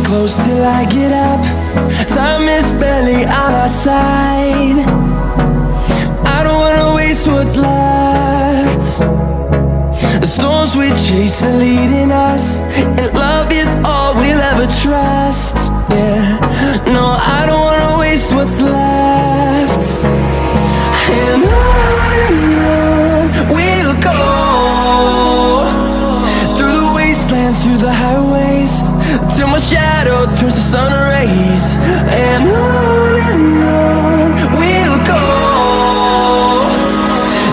close till I get up. Time is barely on our side. I don't wanna waste what's left. The storms we chase are leading us, and love is all we'll ever trust. Yeah, no, I don't wanna waste what's left. And on we'll go, through the wastelands, through the highways, till my shadow turns to sun rays. And on we'll go,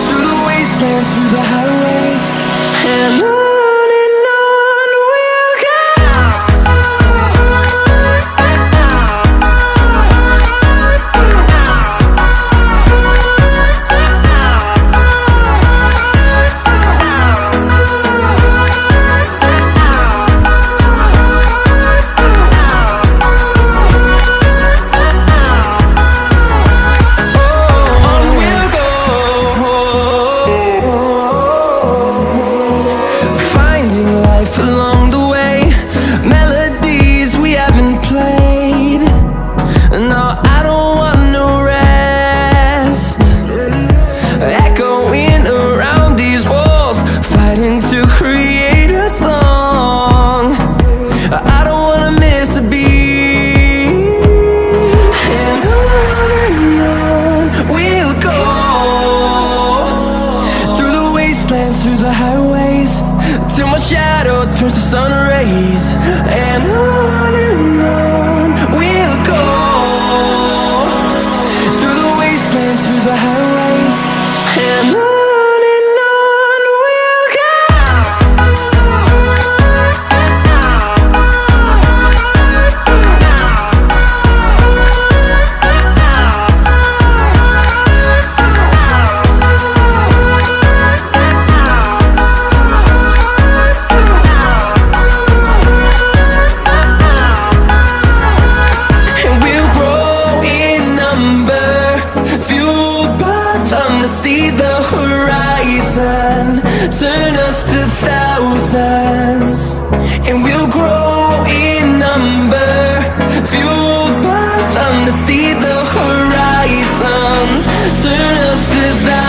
through the wastelands, through the highways, and on we'll go. Along the way, melodies we haven't played. No, I don't want no rest. Echoing around these walls, fighting to create a song. I don't wanna miss a beat. And on we'll go, through the wastelands, through the highways, till my shadow turns to sun rays. And on we'll go, through the wastelands, through the highways, and on we'll go. See the horizon, turn us to thousands, and we'll grow in number, fueled by them. To see the horizon, turn us to thousands.